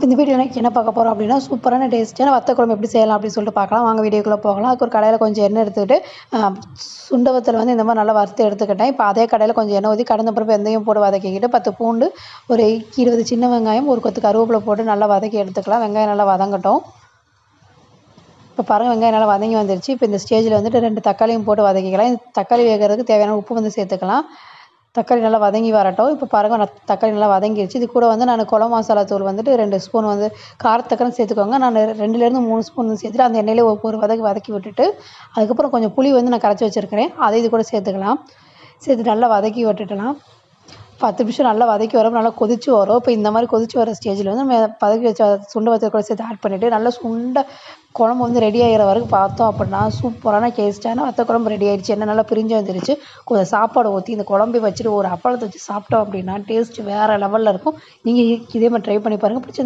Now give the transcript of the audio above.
இந்த வீடியோவில் என்ன பார்க்க போகிறோம் அப்படின்னா சூப்பரான டேஸ்ட்டான வத்த குழம்பு எப்படி செய்யலாம் அப்படின்னு சொல்லிட்டு பார்க்கலாம். வாங்க வீடியோக்குள்ளே போகலாம். அதுக்கு ஒரு கடாயில் கொஞ்சம் எண்ணெய் எடுத்துக்கிட்டு சுண்ட வத்தல் வந்து இந்த மாதிரி நல்லா வறுத்து எடுத்துக்கிட்டேன். இப்போ அதே கடாயில் கொஞ்சம் எண்ணெய் ஊற்றி கடந்த பிறகு வெந்தயம் போட்டு வதக்கிக்கிட்டு 10 பூண்டு, ஒரு 20 சின்ன வெங்காயம், ஒரு கொத்து கருவேப்பிலை போட்டு நல்லா வதக்கி எடுத்துக்கலாம். வெங்காயம் நல்லா வதங்கட்டும். இப்போ பாருங்கள், வெங்காயம் நல்லா வதங்கி வந்துருச்சு. இப்போ இந்த ஸ்டேஜில் வந்துட்டு 2 தக்காளியும் போட்டு வதக்கிக்கலாம். இந்த தக்காளி வேகிறதுக்கு தேவையான உப்பு வந்து சேர்த்துக்கலாம். தக்காளி நல்லா வதங்கி வரட்டும். இப்போ பாருங்கள், தக்காளி நல்லா வதங்கிடுச்சு. இது கூட வந்து நான் குழம்பு மசாலா தூள் வந்துட்டு 2 ஸ்பூன் வந்து காரத்தக்கன்னு சேர்த்துக்கோங்க. நான் 2லேருந்து 3 ஸ்பூன் வந்து சேர்த்துட்டு அந்த எண்ணெயிலே ஒரு வதக்கி விட்டுட்டு அதுக்கப்புறம் கொஞ்சம் புளி வந்து நான் கரைச்சி வச்சுருக்கிறேன். அதை இது கூட சேர்த்துக்கலாம். சேர்த்து நல்லா வதக்கி விட்டுட்டலாம். 10 நிமிஷம் நல்லா வதக்கி வரும். நல்லா கொதிச்சு வரும். இப்போ இந்த மாதிரி கொதிச்சு வர ஸ்டேஜில் வந்து நம்ம வதக்கி வச்ச சுண்ட வத்தல் கூட சேர்த்து ஆட் பண்ணிவிட்டு நல்லா குழம்பு வந்து ரெடி ஆகிற வரைக்கும் பார்த்தோம் அப்படின்னா சூப்பரான டேஸ்ட்டான வத்த குழம்பு ரெடி ஆகிடுச்சு. எண்ணெய் நல்லா பிரிஞ்சு வந்துருச்சு. கொஞ்சம் சாப்பாடு ஊற்றி இந்த குழம்பை வச்சுட்டு ஒரு அப்பளத்தை வச்சு சாப்பிட்டோம் அப்படின்னா டேஸ்ட் வேறு லெவலில் இருக்கும். நீங்கள் இதே மாதிரி ட்ரை பண்ணி பாருங்கள். பிடிச்ச